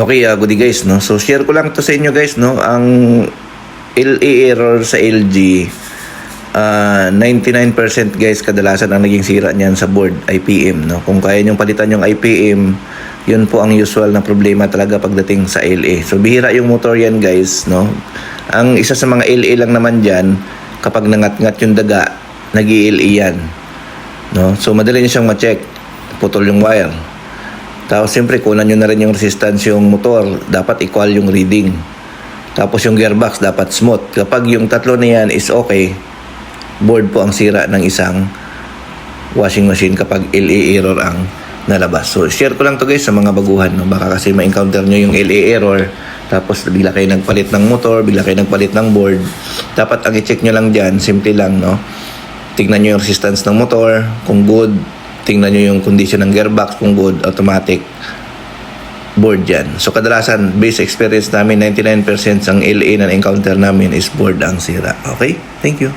Okay, goody guys, no? So, share ko lang to sa inyo guys, no? Ang LA error sa LG, 99% guys, kadalasan ang naging sira niyan sa board, IPM, no? Kung kaya nyong palitan yung IPM, yun po ang usual na problema talaga pagdating sa LA. So, bihira yung motor yan guys, no? Ang isa sa mga LA lang naman dyan, kapag nangat-ngat yung daga, nag-i-LA yan, no? So, madali nyo siyang ma-check. Putol yung wire. Tapos siyempre kunan nyo na rin yung resistance yung motor, dapat equal yung reading. Tapos yung gearbox dapat smooth. Kapag yung tatlo na yan is okay, board po ang sira ng isang washing machine kapag LA error ang nalabas. So share ko lang to guys sa mga baguhan, no? Baka kasi ma-encounter nyo yung LA error, tapos bigla kayo nagpalit ng motor, bigla kayo nagpalit ng board. Dapat ang i-check nyo lang dyan, simple lang, no? Tignan nyo yung resistance ng motor, kung good. Tingnan nyo yung condition ng gearbox, kung good, automatic board yan. So kadalasan, base experience namin, 99% ang LA na encounter namin is board ang sira. Okay? Thank you.